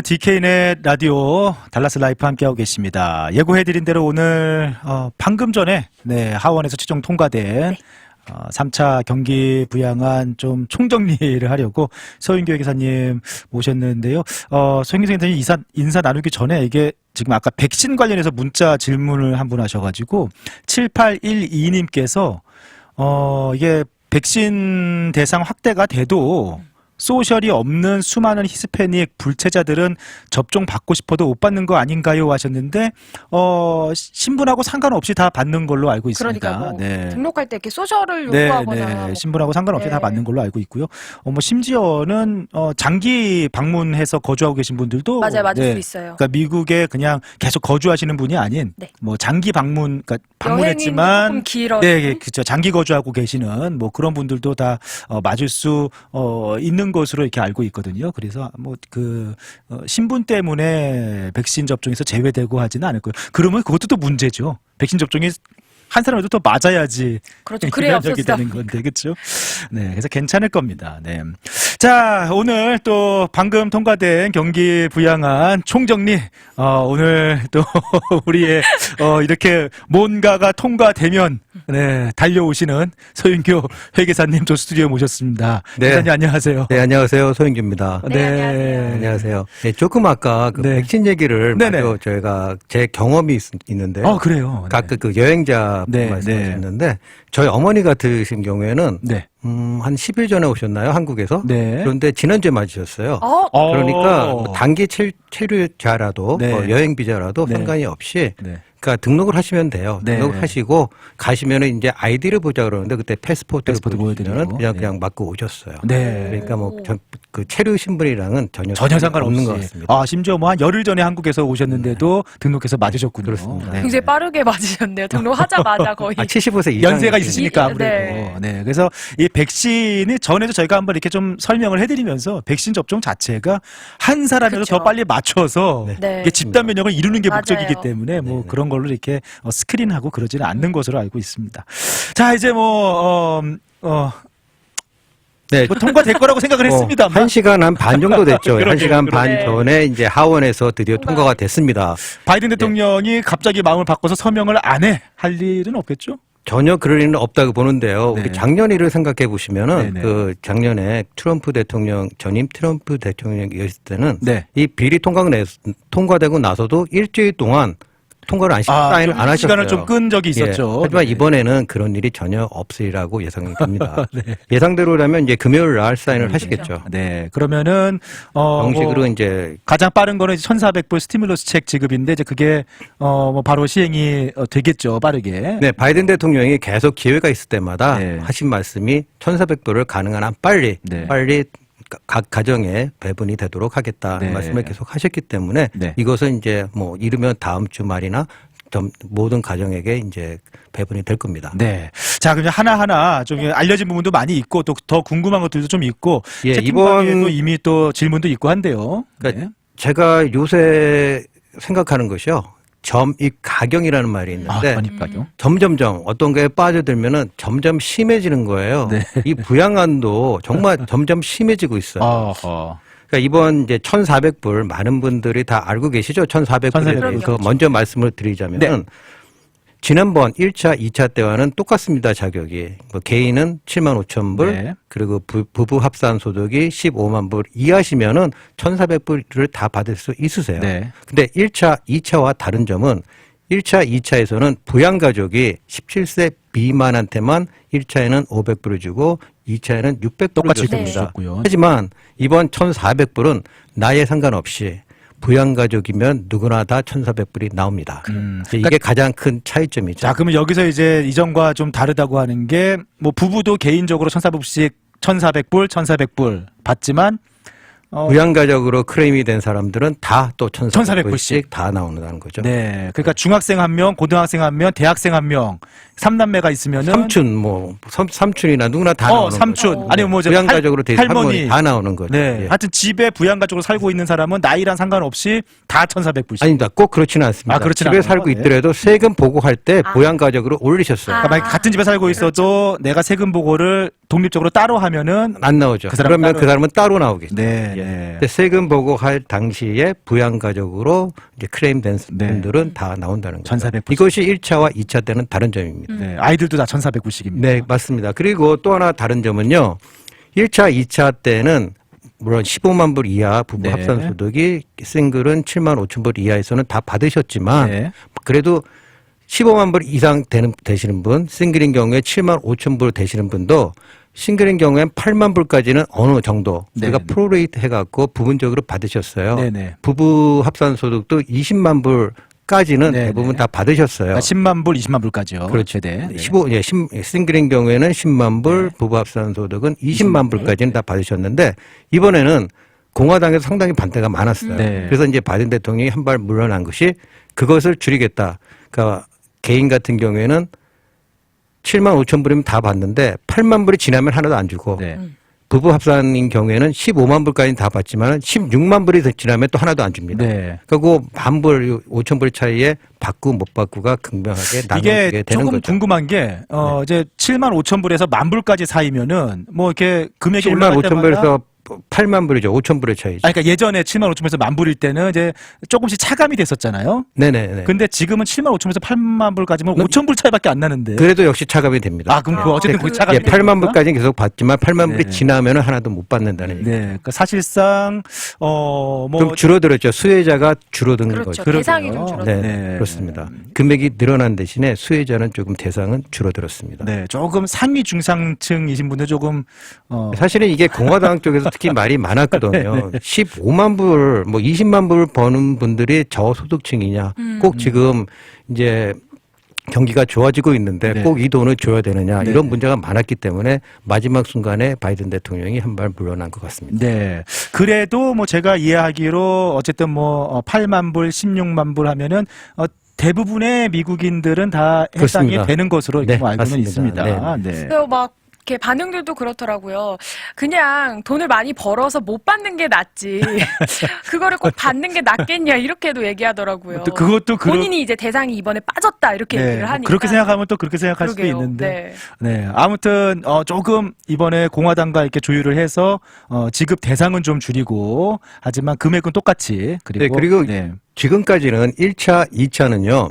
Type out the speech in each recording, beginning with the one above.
DK넷 라디오 달라스 라이프 함께하고 계십니다. 예고해드린 대로 오늘 방금 전에 하원에서 최종 통과된 3차 경기 부양안 좀 총정리를 하려고 서윤교 회계사님 모셨는데요. 서윤교 회계사님 인사 나누기 전에 이게 지금 아까 백신 관련해서 문자 질문을 한 분 하셔가지고 7812님께서 이게 백신 대상 확대가 돼도 소셜이 없는 수많은 히스패닉 불체자들은 접종 받고 싶어도 못 받는 거 아닌가요? 하셨는데 신분하고 상관없이 다 받는 걸로 알고 있습니다. 그러니까 뭐 등록할 때 이렇게 소셜을 요구하거나 신분하고 상관없이 다 받는 걸로 알고 있고요. 뭐 심지어는 장기 방문해서 거주하고 계신 분들도 맞을 수 있어요. 그러니까 미국에 그냥 계속 거주하시는 분이 아닌 뭐 장기 방문, 그러니까 방문했지만 조금 길어. 그렇죠. 장기 거주하고 계시는 뭐 그런 분들도 다 맞을 수 있는 것으로 이렇게 알고 있거든요. 그래서 뭐 신분 때문에 백신 접종에서 제외되고 하지는 않을 거예요. 그러면 그것도 또 문제죠. 백신 접종이 한 사람에도 또 맞아야지. 그렇죠. 그래야 적이 되는 건데, 그렇죠? 네, 그래서 괜찮을 겁니다. 네. 자, 오늘 또 방금 통과된 경기 부양안 총정리. 오늘 또 우리의 이렇게 뭔가가 통과되면 달려오시는 서윤교 회계사님 저 스튜디오에 모셨습니다. 네. 회장님 안녕하세요. 네, 안녕하세요. 서윤규입니다. 네, 안녕하세요. 네, 조금 아까 백신 얘기를 마저 저희가 제 경험이 있는데요. 그래요. 아까 그 여행자 말씀하셨는데 저희 어머니 같으신 경우에는 한 10일 전에 오셨나요? 한국에서? 그런데 지난주에 맞으셨어요. 그러니까 뭐 단기 체류자라도 여행 비자라도 상관이 없이 그러니까 등록을 하시면 돼요. 등록을 하시고 가시면은 이제 아이디를 보자 그러는데 그때 패스포트를 보여드리면 그냥 맞고 오셨어요. 그러니까 뭐 그 체류 신분이랑은 전혀 상관없는 것 같습니다. 심지어 뭐 한 열흘 전에 한국에서 오셨는데도 등록해서 맞으셨군요. 그렇습니다. 굉장히 빠르게 맞으셨네요. 등록하자마자 거의. 75세 이상 연세가 있으시니까 아무래도. 그래서 이 백신이 전에도 저희가 한번 이렇게 좀 설명을 해드리면서 백신 접종 자체가 한 사람이라도 더 빨리 맞춰서 이게 집단 면역을 이루는 게 목적이기 때문에 뭐 그런 걸로 이렇게 스크린하고 그러지는 않는 것으로 알고 있습니다. 자, 이제 뭐 통과될 거라고 생각을 했습니다. 1시간 한 반 정도 됐죠. 1시간 반 전에 이제 하원에서 드디어 통과가 됐습니다. 바이든 대통령이 갑자기 마음을 바꿔서 서명을 안 할 일은 없겠죠? 전혀 그럴 일은 없다고 보는데요. 우리 작년 일을 생각해 보시면은 그 작년에 전임 트럼프 대통령이었을 때는 이 비리 통과되고 나서도 일주일 동안 통과를 사인을 안 하셨어요. 시간을 좀 끈 적이 있었죠. 하지만 이번에는 그런 일이 전혀 없으리라고 예상이 됩니다. 예상대로라면 이제 금요일 날 사인을 하시겠죠. 그러면은 정식으로 이제 가장 빠른 거는 1,400불 스티뮬러스 책 지급인데 이제 그게 뭐 바로 시행이 되겠죠. 빠르게. 바이든 대통령이 계속 기회가 있을 때마다 하신 말씀이 1,400불을 가능한 한 빨리 각 가정에 배분이 되도록 하겠다 말씀을 계속 하셨기 때문에 이것은 이제 뭐 이르면 다음 주 말이나 모든 가정에게 이제 배분이 될 겁니다. 자, 그럼 하나하나 좀 알려진 부분도 많이 있고 또 더 궁금한 것들도 좀 있고 이번 이미 또 질문도 있고 한데요. 그러니까 제가 요새 생각하는 것이요. 점입 가경이라는 말이 있는데 점점점 어떤 거에 빠져들면은 점점 심해지는 거예요. 이 부양안도 정말 점점 심해지고 있어요. 그러니까 이번 이제 1,400불 많은 분들이 다 알고 계시죠? 1,400불 먼저 말씀을 드리자면은 지난번 1차, 2차 때와는 똑같습니다. 자격이. 뭐 개인은 75,000불 그리고 부부 합산 소득이 15만 불 이하시면은 1,400불을 다 받을 수 있으세요. 근데 1차, 2차와 다른 점은 1차, 2차에서는 부양가족이 17세 미만한테만 1차에는 500불을 주고 2차에는 600불을 줍니다. 하지만 이번 1,400불은 나이에 상관없이 부양가족이면 누구나 다 1,400불이 나옵니다. 이게 가장 큰 차이점이죠. 자, 그러면 여기서 이제 이전과 좀 다르다고 하는 게 뭐 부부도 개인적으로 1,400불 받지만 부양가족으로 크레임이 된 사람들은 다 또 1,400불씩 다 나오는 거죠. 그러니까 중학생 1명, 고등학생 1명, 대학생 1명, 3남매가 있으면은 삼촌이나 누구나 다 나오는 삼촌, 거죠. 아니면 뭐 부양가족으로 된 할머니 다 나오는 거죠. 하여튼 집에 부양가족으로 살고 있는 사람은 나이랑 상관없이 다 1,400불씩. 아닙니다. 꼭 그렇지는 않습니다. 집에 살고 있더라도 세금 보고할 때 부양가족으로 올리셨어요. 그러니까 같은 집에 살고 있어도 내가 세금 보고를 독립적으로 따로 하면은 안 나오죠. 그 사람 그러면 따로- 그 사람은 따로 나오겠죠. 네. 예. 네. 근데 세금 보고할 당시에 부양가족으로 이제 클레임된 네. 분들은 다 나온다는 거죠. 1490. 이것이 1차와 2차 때는 다른 점입니다. 네. 아이들도 다 1400불씩입니다. 네, 맞습니다. 그리고 또 하나 다른 점은요. 1차, 2차 때는 물론 15만 불 이하 부부 네. 합산 소득이 싱글은 7만 5천 불 이하에서는 다 받으셨지만 네. 그래도 15만 불 이상 되시는 분, 싱글인 경우에 7만 5천 불 되시는 분도 싱글인 경우엔 8만 불까지는 어느 정도 네, 우리가 네. 프로레이트 해갖고 부분적으로 받으셨어요. 네네. 부부 합산 소득도 20만 불까지는 네, 대부분 네. 다 받으셨어요. 그러니까 10만 불, 20만 불까지요. 그렇죠. 최대. 네. 15, 예, 싱글인 경우에는 10만 불, 네. 부부 합산 소득은 20만 불까지는 다 받으셨는데 이번에는 공화당에서 상당히 반대가 많았어요. 네. 그래서 이제 바이든 대통령이 한 발 물러난 것이 그것을 줄이겠다. 그러니까 개인 같은 경우에는 7만 5천 불이면 다 받는데 8만 불이 지나면 하나도 안 주고 네. 부부 합산인 경우에는 15만 불까지는 다 받지만 16만 불이 지나면 또 하나도 안 줍니다. 네. 그리고 만 불, 5천 불 차이에 받고 못 받고가 극명하게 나눠지게 이게 되는 조금 거죠. 궁금한 게, 이제 7만 5천 불에서 만 불까지 사이면은, 뭐, 이렇게 금액이 7만 올라갈 5천 때마다. 불에서 8만 불이죠. 5천 불의 차이죠. 아니, 그러니까 예전에 7만 5천 불에서 만 불일 때는 이제 조금씩 차감이 됐었잖아요. 네네네. 근데 지금은 7만 5천 불에서 8만 불까지면 5천 불 차이밖에 안 나는데. 그래도 역시 차감이 됩니다. 아, 그럼 그 어쨌든 거기 차감이 예, 8만 됩니까? 불까지는 계속 받지만 8만 불이 네. 지나면 하나도 못 받는다는 얘기. 네. 그러니까 사실상, 뭐. 좀 줄어들었죠. 수혜자가 줄어든 그렇죠. 거죠. 그러게요. 대상이 좀 줄어들었어요. 네, 네. 그렇습니다. 금액이 늘어난 대신에 수혜자는 조금 대상은 줄어들었습니다. 네. 조금 상위 중상층이신 분들 조금, 사실은 이게 공화당 쪽에서 특히 말이 많았거든요. 15만 불, 뭐 20만 불 버는 분들이 저소득층이냐. 꼭 지금 이제 경기가 좋아지고 있는데 네. 꼭 이 돈을 줘야 되느냐. 네. 이런 문제가 많았기 때문에 마지막 순간에 바이든 대통령이 한 발 물러난 것 같습니다. 네. 그래도 뭐 제가 이해하기로 어쨌든 뭐 8만 불, 16만 불 하면은 대부분의 미국인들은 다 해당이 그렇습니다. 되는 것으로 네, 알고는 맞습니다. 있습니다. 네. 네. 그래서 막 이렇게 반응들도 그렇더라고요. 그냥 돈을 많이 벌어서 못 받는 게 낫지. 그거를 꼭 받는 게 낫겠냐 이렇게도 얘기하더라고요. 또 그것도 본인이 이제 대상이 이번에 빠졌다 이렇게 네. 얘기를 하니까. 그렇게 생각하면 또 그렇게 생각할 수도 그러게요. 있는데. 네. 네. 아무튼 조금 이번에 공화당과 이렇게 조율을 해서 지급 대상은 좀 줄이고 하지만 금액은 똑같이 그리고 네, 그리고 네. 지금까지는 1차, 2차는요.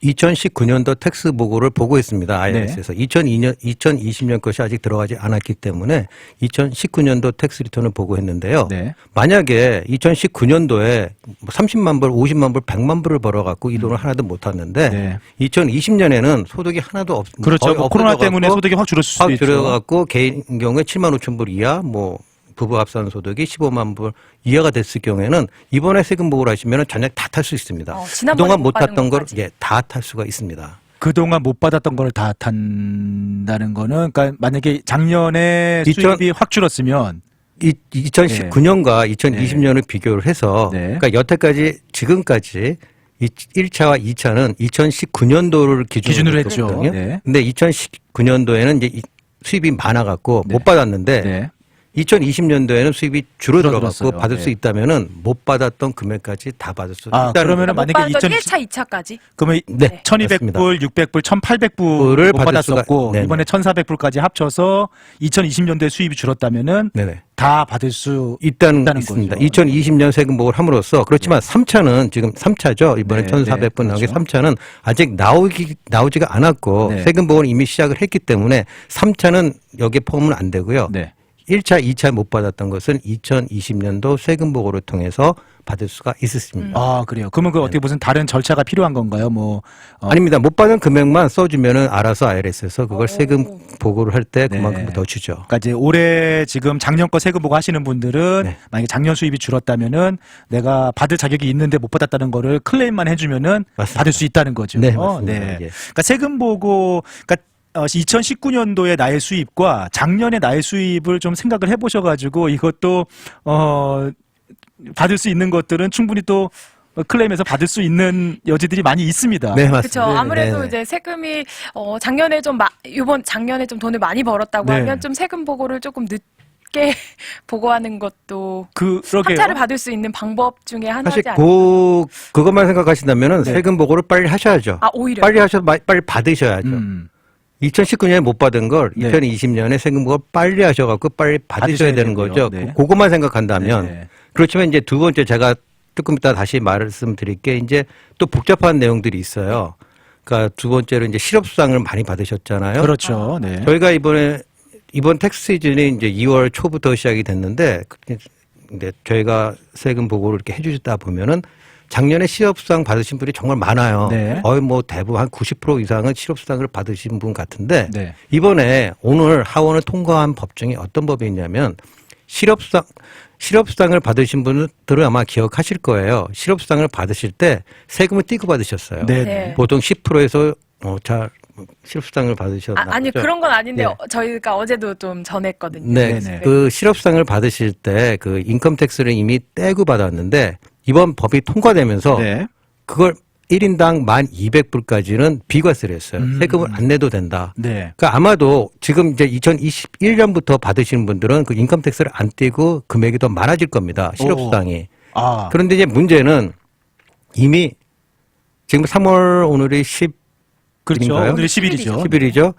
2019년도 텍스 보고를 보고 있습니다. IRS에서. 2020년 것이 아직 들어가지 않았기 때문에 2019년도 텍스 리턴을 보고했는데요. 네. 만약에 2019년도에 30만 불, 50만 불, 100만 불을 벌어갖고 이 돈을 하나도 못 탔는데 네. 2020년에는 소득이 하나도 그렇죠. 거의 코로나 없어져갖고 때문에 소득이 확 줄었을 수도 확 있죠. 줄어갖고 개인 경우에 7만 5천 불 이하 뭐 부부 합산 소득이 15만 불 이하가 됐을 경우에는 이번에 세금 보고를 하시면 전액 다 탈 수 있습니다. 지난번에 그동안 못 못 받은 탔던 걸 것까지. 예, 다 탈 수가 있습니다. 그동안 못 받았던 걸 다 탄다는 거는 그러니까 만약에 작년에 2000 수입이 확 줄었으면 2019년과 2020년을 비교를 해서 네. 그러니까 여태까지 지금까지 1차와 2차는 2019년도를 기준으로 했죠. 했거든요. 네. 근데 2019년도에는 이제 수입이 많아갖고 네. 못 받았는데 네. 2020년도에는 수입이 줄어들어갖고 줄어들었어요. 받을 네. 수 있다면은 못 받았던 금액까지 다 받을 수 아, 있다는 그러면은 거죠. 만약에 못 받았던 2000 1차, 2차까지. 그러면 네, 1200불, 600불, 1800불을 못 받을 받았었고 수가- 네네. 이번에 1400불까지 합쳐서 2020년도에 수입이 줄었다면은 네네. 다 받을 수 있다는 거죠. 있습니다. 2020년 세금 보고를 함으로써 그렇지만 3차는 지금 3차죠. 이번에 네, 1,400분 네, 나온 게 그렇죠. 3차는 아직 나오지가 않았고 네. 세금 보고는 이미 시작을 했기 때문에 3차는 여기에 포함은 안 되고요. 네. 1차, 2차 못 받았던 것은 2020년도 세금 보고를 통해서 받을 수가 있었습니다. 아, 그래요. 그러면 그 어떻게 무슨 다른 절차가 필요한 건가요? 뭐 아닙니다. 못 받은 금액만 써주면은 알아서 IRS에서 그걸 세금 보고를 할 때 네. 그만큼 더 주죠. 그러니까 이제 올해 지금 작년 거 세금 보고 하시는 분들은 네. 만약에 작년 수입이 줄었다면은 내가 받을 자격이 있는데 못 받았다는 거를 클레임만 해주면은 맞습니다. 받을 수 있다는 거죠. 네, 맞습니다. 네. 예. 그러니까 세금 보고 그러니까 2019년도의 나의 수입과 작년의 나의 수입을 좀 생각을 해보셔가지고 이것도 받을 수 있는 것들은 충분히 또 클레임에서 받을 수 있는 여지들이 많이 있습니다. 네, 그렇죠. 맞습니다. 아무래도 네. 이제 세금이 작년에 이번 작년에 좀 돈을 많이 벌었다고 네. 하면 좀 세금 보고를 조금 늦게 보고하는 것도 그러게요. 합차를 받을 수 있는 방법 중에 하나지 사실 않을까. 그것만 생각하시다면은 네. 세금 보고를 빨리 하셔야죠. 아, 오히려. 빨리 하셔서 빨리 받으셔야죠. 2019년에 못 받은 걸 네. 2020년에 세금보고 빨리 하셔갖고 빨리 받으셔야 되는 거죠. 네. 그것만 생각한다면. 네. 그렇지만 이제 두 번째 제가 조금 이따 다시 말씀드릴 게 이제 또 복잡한 내용들이 있어요. 그러니까 두 번째로 이제 실업수당을 많이 받으셨잖아요. 그렇죠. 네. 저희가 이번 텍스 시즌이 이제 2월 초부터 시작이 됐는데 근데 저희가 세금 보고를 이렇게 해주셨다 보면은 작년에 실업수당 받으신 분이 정말 많아요. 네. 거의 뭐 대부분 한 90% 이상은 실업수당을 받으신 분 같은데 네. 이번에 오늘 하원을 통과한 법 중에 어떤 법이 있냐면 실업수당을 받으신 분들은 아마 기억하실 거예요. 실업수당을 받으실 때 세금을 떼고 받으셨어요. 네. 네. 보통 10%에서 실업수당을 받으셨나 아니 보죠? 그런 건 아닌데 네. 저희가 어제도 좀 전했거든요. 네, 네네. 그 실업수당을 받으실 때 그 인컴택스를 이미 떼고 받았는데 이번 법이 통과되면서 네. 그걸 1인당 1,200불까지는 비과세를 했어요. 세금을 안 내도 된다. 네. 그러니까 아마도 지금 이제 2021년부터 받으시는 분들은 그 인컴택스를 안 떼고 금액이 더 많아질 겁니다. 실업수당이. 아. 그런데 이제 문제는 이미 지금 3월 오늘이 10 그렇죠. 일인가요? 오늘이 10일이죠. 10일이죠.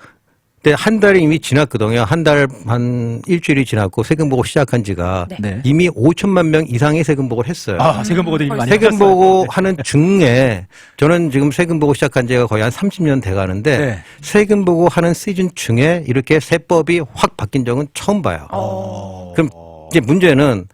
근데 한 달이 이미 지났거든요. 한 달, 한 일주일이 지났고 세금 보고 시작한 지가 네. 이미 5천만 명 이상의 세금 보고를 했어요. 아, 세금 보고도 이미 많이 세금 하셨어요. 보고 하는 중에 저는 지금 세금 보고 시작한 지가 거의 한 30년 돼 가는데 네. 세금 보고 하는 시즌 중에 이렇게 세법이 확 바뀐 적은 처음 봐요. 그럼 이제 문제는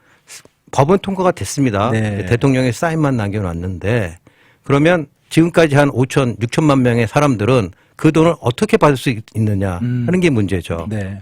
법은 통과가 됐습니다. 네. 대통령의 사인만 남겨놨는데 그러면 지금까지 한 6천만 명의 사람들은 그 돈을 어떻게 받을 수 있느냐 하는 게 문제죠. 네.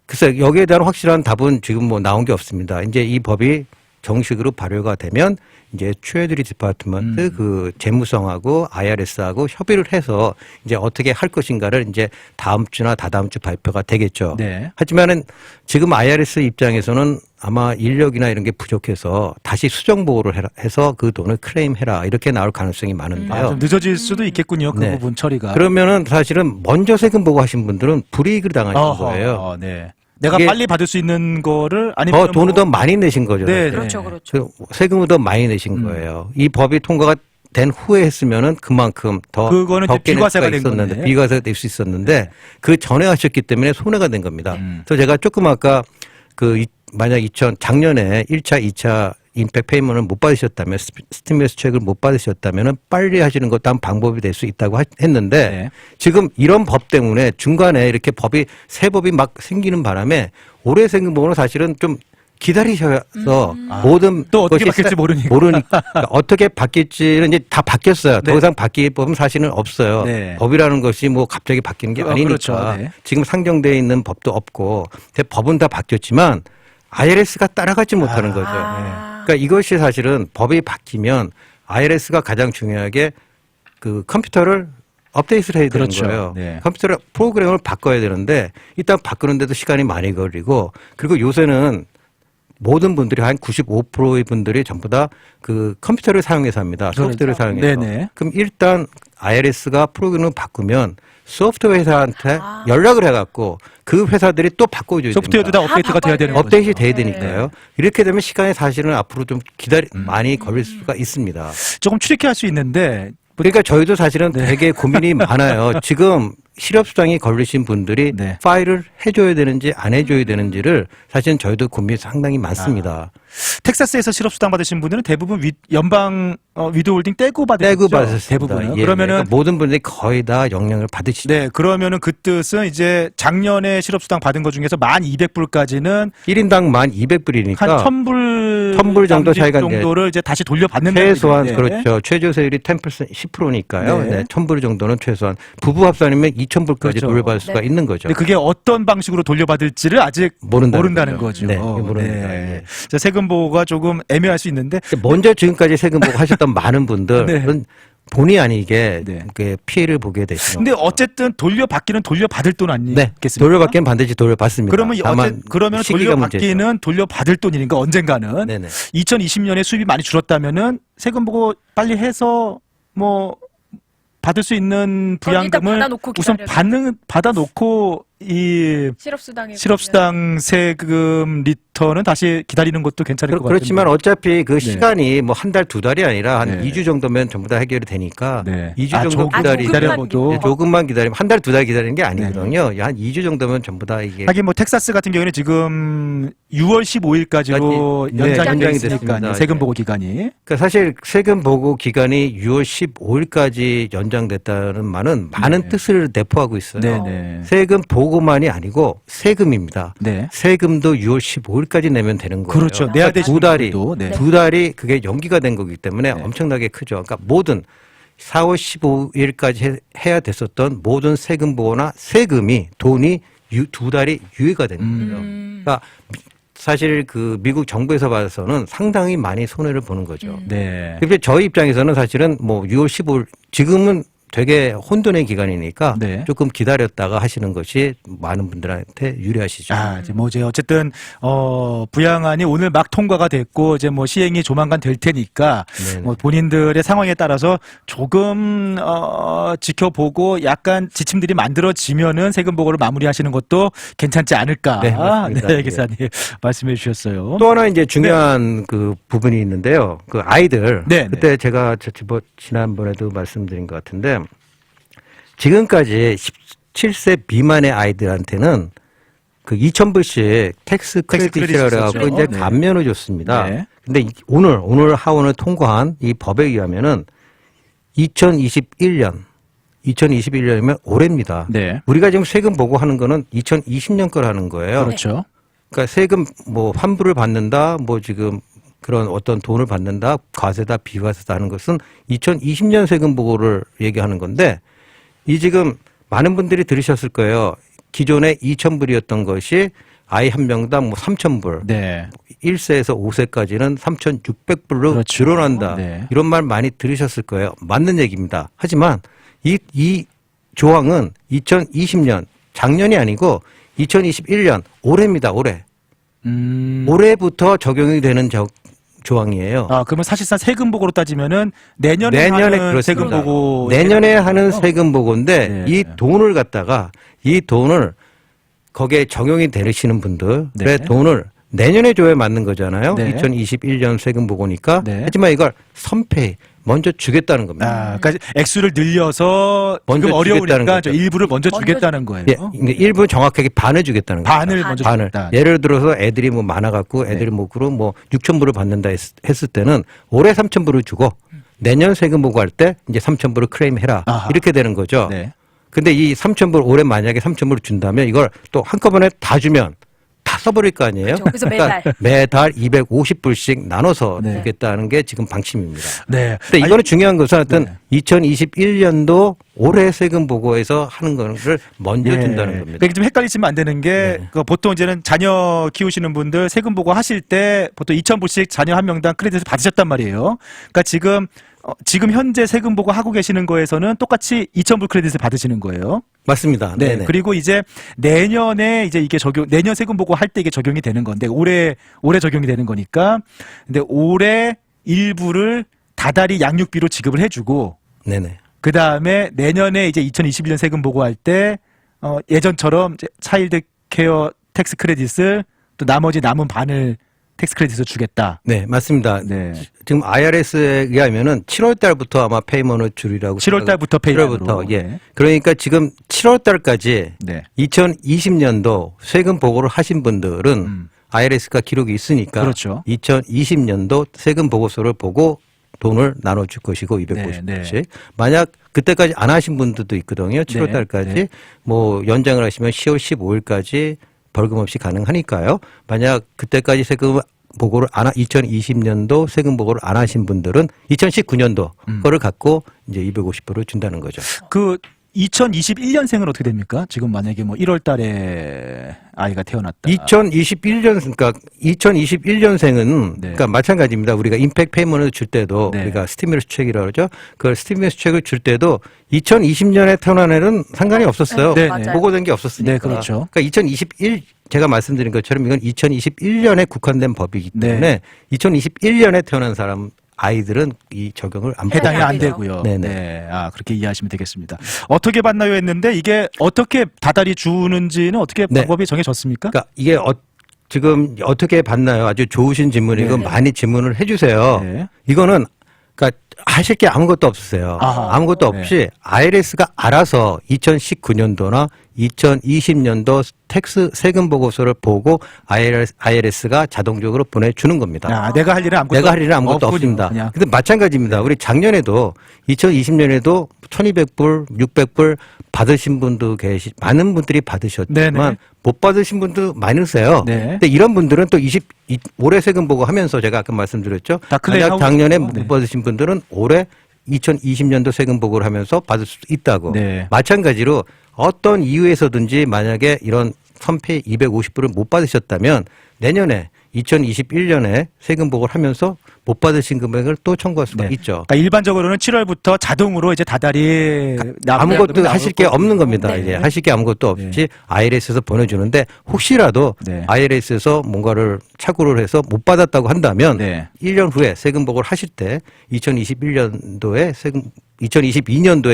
글쎄 여기에 대한 확실한 답은 지금 뭐 나온 게 없습니다. 이제 이 법이 정식으로 발효가 되면 이제 트레저리 디파트먼트 그 재무성하고 IRS하고 협의를 해서 이제 어떻게 할 것인가를 이제 다음 주나 다다음 주 발표가 되겠죠. 네. 하지만은 지금 IRS 입장에서는 아마 인력이나 이런 게 부족해서 다시 수정 보고를 해서 그 돈을 클레임해라 이렇게 나올 가능성이 많은데요. 아, 좀 늦어질 수도 있겠군요. 그 네. 부분 처리가. 그러면은 사실은 먼저 세금 보고 하신 분들은 불이익을 당하신 어허, 거예요. 네. 내가 이게 빨리 받을 수 있는 거를 아니면 더 돈을 더 많이 내신 거죠. 네, 그렇죠, 네. 그렇죠. 그 세금을 더 많이 내신 거예요. 이 법이 통과가 된 후에 했으면은 그만큼 더 그거는 이제 적게 낼 비과세가 수가 된 있었는데 건데. 비과세가 될 수 있었는데 그 전에 하셨기 때문에 손해가 된 겁니다. 그래서 제가 조금 아까 만약 작년에 1차, 2차 임팩 페이먼을 못 받으셨다면 스티뮬러스 책을 못 받으셨다면은 빨리 하시는 것도 한 방법이 될 수 있다고 했는데 네. 지금 이런 법 때문에 중간에 이렇게 새 법이 막 생기는 바람에 올해 세금 보고는 사실은 좀 기다리셔서 모든 또 어떻게 것이 바뀔지 모르니까. 그러니까 어떻게 바뀔지는 이제 다 바뀌었어요. 네. 더 이상 바뀔 법은 사실은 없어요. 네. 법이라는 것이 뭐 갑자기 바뀌는 게 아니니까 그렇죠. 네. 지금 상정되어 있는 법도 없고 법은 다 바뀌었지만 IRS가 따라가지 못하는 거죠. 그러니까 이것이 사실은 법이 바뀌면 IRS가 가장 중요하게 그 컴퓨터를 업데이트를 해야 되는 그렇죠. 거예요. 네. 컴퓨터 프로그램을 바꿔야 되는데 일단 바꾸는데도 시간이 많이 걸리고 그리고 요새는 모든 분들이 한 95%의 분들이 전부 다 그 컴퓨터를 사용해서 합니다. 소프트웨어를 사용해서. 네네. 그럼 일단 IRS가 프로그램을 바꾸면 소프트웨어 회사한테 연락을 해갖고 그 회사들이 또 바꿔줘야 소프트웨어도 됩니다. 다 업데이트가 돼야 되는 거죠. 업데이트 돼야 네. 되니까요. 이렇게 되면 시간이 사실은 앞으로 좀 많이 걸릴 수가 있습니다. 조금 추리할 수 있는데 그러니까 저희도 사실은 되게 고민이 많아요. 지금 실업수당이 걸리신 분들이 네. 파일을 해줘야 되는지 안 해줘야 되는지를 사실은 저희도 고민이 상당히 많습니다. 텍사스에서 실업수당 받으신 분들은 대부분 연방 위드홀딩 떼고 받으셨죠? 떼고 받으셨습니다. 대부분은. 예, 그러면은 그러니까 모든 분들이 거의 다 영향을 받으시죠. 네, 그러면은 그 뜻은 이제 작년에 실업수당 받은 것 중에서 1,200불까지는 1인당 1,200불이니까 한 1,000불 1000불 정도 차이가 이제 정도를 이제 다시 돌려받는 최소한 얘기인데. 그렇죠. 최저세율이 10%니까요. 네. 네. 1000불 정도는 최소한 부부 합산이면 2000불까지 그렇죠. 돌려받을 수가 네. 있는 거죠. 근데 그게 어떤 방식으로 돌려받을지를 아직 모른다는 거죠. 네, 모릅니다. 예. 자, 세금 보고가 조금 애매할 수 있는데 먼저 지금까지 세금 보고 하셨던 많은 분들은 네. 본의 아니게 네. 그 피해를 보게 되시죠. 근데 어쨌든 돌려받기는 돌려받을 돈 네, 아니겠습니까? 돌려받기는 반드시 돌려받습니다. 그러면 시기가 돌려받기는 돌려받을 돈이니까 언젠가는 네네. 2020년에 수입이 많이 줄었다면은 세금 보고 빨리 해서 뭐 받을 수 있는 그건 일단 부양금을 받아놓고 우선 기다려야 받아놓고 이 실업수당이 실업수당 세금 리턴은 다시 기다리는 것도 괜찮을 것 같아요. 그렇지만 어차피 그 네. 시간이 뭐 한 달, 두 달이 아니라 한 네. 2주 정도면 전부 다 해결이 되니까 네. 2주 정도 조금만 기다려봐도 네, 조금만 기다리면 한 달, 두 달 기다리는 게 아니거든요. 한 2주 정도면 전부 다 이게 하긴 뭐 텍사스 같은 경우에는 지금 6월 15일까지로 네, 연장이 연장이 됐으니까 됐습니다. 세금 네. 보고 기간이. 그러니까 사실 세금 보고 기간이 6월 15일까지 연장됐다는 말은 많은 네. 뜻을 내포하고 있어요. 네네. 세금 보고만이 아니고 세금입니다. 네. 세금도 6월 15일까지 내면 되는 거예요. 그렇죠. 내야 되시는 두 달이 분들도, 네. 두 달이 그게 연기가 된 거기 때문에 네. 엄청나게 크죠. 그러니까 모든 4월 15일까지 해야 됐었던 모든 세금 보고나 세금이 돈이 두 달이 유예가 되는 거예요. 그러니까 사실 그 미국 정부에서 봐서는 상당히 많이 손해를 보는 거죠. 네. 근데 저희 입장에서는 사실은 뭐 6월 15일 지금은 되게 혼돈의 기간이니까 네. 조금 기다렸다가 하시는 것이 많은 분들한테 유리하시죠. 이제 뭐 이제 어쨌든 부양안이 오늘 막 통과가 됐고 이제 뭐 시행이 조만간 될 테니까 네네. 뭐 본인들의 상황에 따라서 조금 지켜보고 약간 지침들이 만들어지면은 세금 보고를 마무리하시는 것도 괜찮지 않을까. 네, 맞습니다. 네, 예. 기사님 말씀해 주셨어요. 또 하나 이제 중요한 그 부분이 있는데요. 그 아이들. 네, 그때 제가 지난번에도 말씀드린 것 같은데 지금까지 17세 미만의 아이들한테는 그 2,000불씩 텍스 크레딧이라고 크레딧이 해갖고 이제 있었죠. 네. 감면을 줬습니다. 네. 근데 오늘 하원을 통과한 이 법에 의하면은 2021년이면 올해입니다. 네. 우리가 지금 세금 보고하는 거는 2020년 걸 하는 거예요. 그렇죠. 그러니까 세금 뭐 환불을 받는다, 뭐 지금 그런 어떤 돈을 받는다, 과세다, 비과세다 하는 것은 2020년 세금 보고를 얘기하는 건데 이 지금 많은 분들이 들으셨을 거예요. 기존에 2,000불이었던 것이 아이 한 명당 뭐 3,000불. 네. 1세에서 5세까지는 3,600불로 그렇죠. 늘어난다. 네. 이런 말 많이 들으셨을 거예요. 맞는 얘기입니다. 하지만 이 조항은 2020년 작년이 아니고 2021년 올해입니다. 올해. 올해부터 적용이 되는 조항이에요. 그러면 사실상 세금 보고로 따지면은 내년에 하는 그렇습니다. 세금 보고 내년에 하는 세금 보고인데 네. 이 돈을 갖다가 이 돈을 거기에 적용이 되시는 분들의 네. 돈을 내년에 줘야 맞는 거잖아요. 네. 2021년 세금 보고니까. 네. 하지만 이걸 선페이 먼저 주겠다는 겁니다. 그러니까 액수를 늘려서 먼저 지금 주겠다는 어려우니까 거죠. 일부를 먼저 주겠다는 거예요. 예, 그러니까 일부 정확하게 반을 주겠다는 거예요. 반을 먼저 반을. 주겠다. 예를 들어서 애들이 뭐 많아갖고 애들이 네. 목으로 뭐 6,000불을 받는다 했을 때는 올해 3,000불을 주고 내년 세금 보고할 때 이제 3,000불을 클레임해라. 아하. 이렇게 되는 거죠. 네. 근데 이 3,000불 올해 만약에 3,000불을 준다면 이걸 또 한꺼번에 다 주면 다 써버릴 거 아니에요? 그렇죠. 그래서 매달 250불씩 나눠서 네. 주겠다는 게 지금 방침입니다. 네. 근데 이거는 중요한 것은 하여튼 네. 2021년도 올해 세금 보고에서 하는 거를 먼저 준다는 겁니다. 그러니까 좀 헷갈리시면 안 되는 게 네. 그 보통 이제는 자녀 키우시는 분들 세금 보고 하실 때 보통 2,000불씩 자녀 한 명당 크레딧을 받으셨단 말이에요. 그러니까 지금 현재 세금 보고 하고 계시는 거에서는 똑같이 2,000불 크레딧을 받으시는 거예요. 맞습니다. 네. 네네. 그리고 이제 내년에 이제 이게 내년 세금 보고 할 때 이게 적용이 되는 건데 올해 적용이 되는 거니까. 근데 올해 일부를 다달이 양육비로 지급을 해주고 네네. 그 다음에 내년에 이제 2021년 세금 보고할 때 예전처럼 이제 차일드 케어 텍스 크레딧을 또 나머지 남은 반을 텍스 크레딧을 주겠다. 네, 맞습니다. 네. 지금 IRS에 의하면은 7월 달부터 아마 페이먼을 줄이라고. 7월 달부터 페이먼으로. 7월부터. 예. 네. 그러니까 지금 7월 달까지 네. 2020년도 세금 보고를 하신 분들은 IRS가 기록이 있으니까 그렇죠. 2020년도 세금 보고서를 보고 돈을 나눠줄 것이고 250불씩. 네. 만약 그때까지 안 하신 분들도 있거든요. 7월 네. 달까지 네. 뭐 연장을 하시면 10월 15일까지 벌금 없이 가능하니까요. 만약 그때까지 세금 보고를 2020년도 세금 보고를 안 하신 분들은 2019년도 거를 갖고 이제 250불을 준다는 거죠. 그 2021년생은 어떻게 됩니까? 지금 만약에 뭐 1월 달에 아이가 태어났다. 2021년생은 네. 그러니까 마찬가지입니다. 우리가 임팩트 페이먼을 줄 때도 네. 우리가 스티뮬러스 책이라고 그러죠. 그 스티뮬러스 책을 줄 때도 2020년에 태어난 애는 상관이 없었어요. 네, 맞아요. 보고된 게 없었으니까. 네, 그렇죠. 그러니까 2021 제가 말씀드린 것처럼 이건 2021년에 국한된 법이기 때문에 네. 2021년에 태어난 사람 아이들은 이 적용을 안 해당이 안 안 되죠. 되고요. 네네. 네. 그렇게 이해하시면 되겠습니다. 어떻게 받나요 했는데 이게 어떻게 다달이 주는지는 어떻게 네. 방법이 정해졌습니까? 그러니까 이게 지금 어떻게 봤나요? 아주 좋으신 질문이고 네. 많이 질문을 해주세요. 네. 이거는 그러니까 하실 게 아무것도 없으세요. 아하. 아무것도 없이 IRS가 알아서 2019년도나 2020년도 텍스 세금 보고서를 보고 IRS가 자동적으로 보내주는 겁니다. 내가 할 일은 아무것도 내가 할 일은 아무것도 없군요, 없습니다. 그냥. 근데 마찬가지입니다. 우리 작년에도 2020년에도 1,200불, 600불 받으신 분도 많은 분들이 받으셨지만 네네. 못 받으신 분도 많으세요. 네. 근데 이런 분들은 또 올해 세금 보고 하면서 제가 아까 말씀드렸죠. 다 클레임 만약 하고 작년에 있죠. 네. 못 받으신 분들은 올해 2020년도 세금 보고를 하면서 받을 수 있다고. 네. 마찬가지로 어떤 이유에서든지 만약에 이런 선페이 250불을 못 받으셨다면 내년에 2021년에 세금 보고를 하면서 못 받으신 금액을 또 청구할 수가 네. 있죠. 그러니까 일반적으로는 7월부터 자동으로 이제 다달이 아무것도 하실 게 없는 겁니다. 네. 이제 하실 게 아무것도 없이 IRS에서 보내주는데 혹시라도 네. IRS에서 뭔가를 착오를 해서 못 받았다고 한다면 네. 1년 후에 세금 보고를 하실 때 2022년도에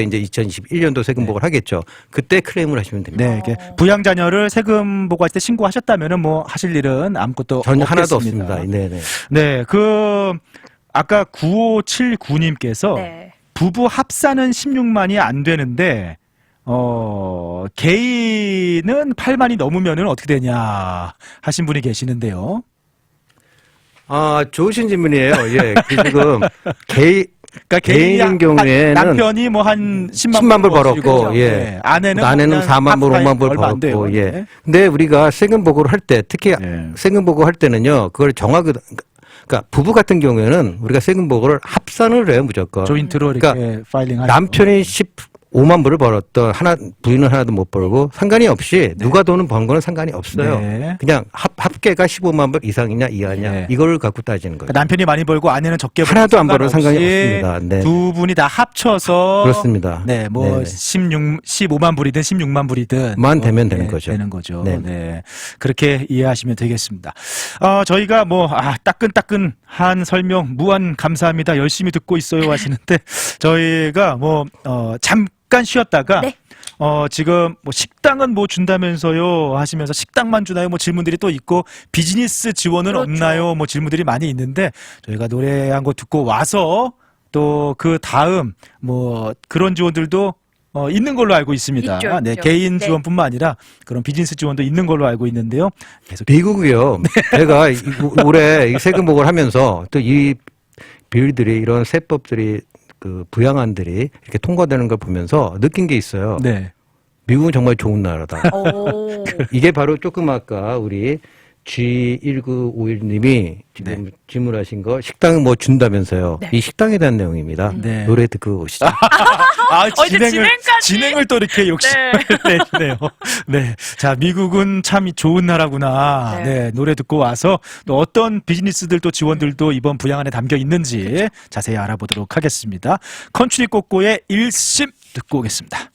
이제 2021년도 세금 보고를 하겠죠. 그때 클레임을 하시면 됩니다. 네, 이게 부양 자녀를 세금 보고할 때 신고하셨다면은 뭐 하실 일은 아무것도 전혀 없겠습니다. 하나도 없습니다. 네네. 네, 아까 9579님께서 네. 부부 합산은 16만이 안 되는데 개인은 8만이 넘으면은 어떻게 되냐 하신 분이 계시는데요. 좋으신 질문이에요. 예, 지금 그러니까 개인인 경우에는 남편이 뭐 한 10만 불 벌었고, 예. 네. 아내는 4만 불, 5만 불 얼마 안 돼요. 벌었고, 예. 네. 근데 우리가 세금 보고를 할 때, 특히 네. 세금 세금 보고할 때는요, 그걸 그러니까 부부 같은 경우에는 우리가 세금 보고를 합산을 해요, 무조건. 조인트로 이렇게 그러니까 파일링 하죠. 남편이 15만 불을 벌었던 부인은 하나도 못 벌고 상관이 없이 누가 돈을 번 거는 상관이 없어요. 네. 그냥 합계가 15만 불 이상이냐 이하냐 네. 이걸 갖고 따지는 거예요. 그러니까 남편이 많이 벌고 아내는 적게 벌고 하나도 안 벌어도 상관없이 상관이 없습니다. 네. 두 분이 다 합쳐서 그렇습니다. 네, 뭐 네네. 15만 불이든 16만 불이든 만 되면 네, 되는 거죠. 되는 거죠. 네네. 네. 그렇게 이해하시면 되겠습니다. 저희가 따끈따끈한 설명 무한 감사합니다. 열심히 듣고 있어요 하시는데 저희가 잠깐 쉬었다가 네. 지금 뭐 식당은 뭐 준다면서요 하시면서 식당만 주나요? 뭐 질문들이 또 있고 비즈니스 지원은 그렇죠. 없나요? 뭐 질문들이 많이 있는데 저희가 노래 한 곡 듣고 와서 또 그 다음 뭐 그런 지원들도 있는 걸로 알고 있습니다. 있죠, 네, 있죠. 개인 네. 지원뿐만 아니라 그런 비즈니스 지원도 있는 걸로 알고 있는데요. 계속 미국이요. 제가 올해 이 세금 보고를 하면서 또 이 비율들이 이런 세법들이 그 부양안들이 이렇게 통과되는 걸 보면서 느낀 게 있어요. 네. 미국은 정말 좋은 나라다. 오. 이게 바로 조금 아까 우리 G1951님이 지금 질문하신 거 식당 뭐 준다면서요. 네. 이 식당에 대한 내용입니다. 네. 노래 듣고 오시죠. 이제 진행까지? 진행을 또 이렇게 욕심을 내시네요. 네. 자, 미국은 참 좋은 나라구나. 네. 네. 노래 듣고 와서 또 어떤 비즈니스들 또 지원들도 이번 부양안에 담겨 있는지 자세히 알아보도록 하겠습니다. 컨츄리 꼬꼬의 일심 듣고 오겠습니다.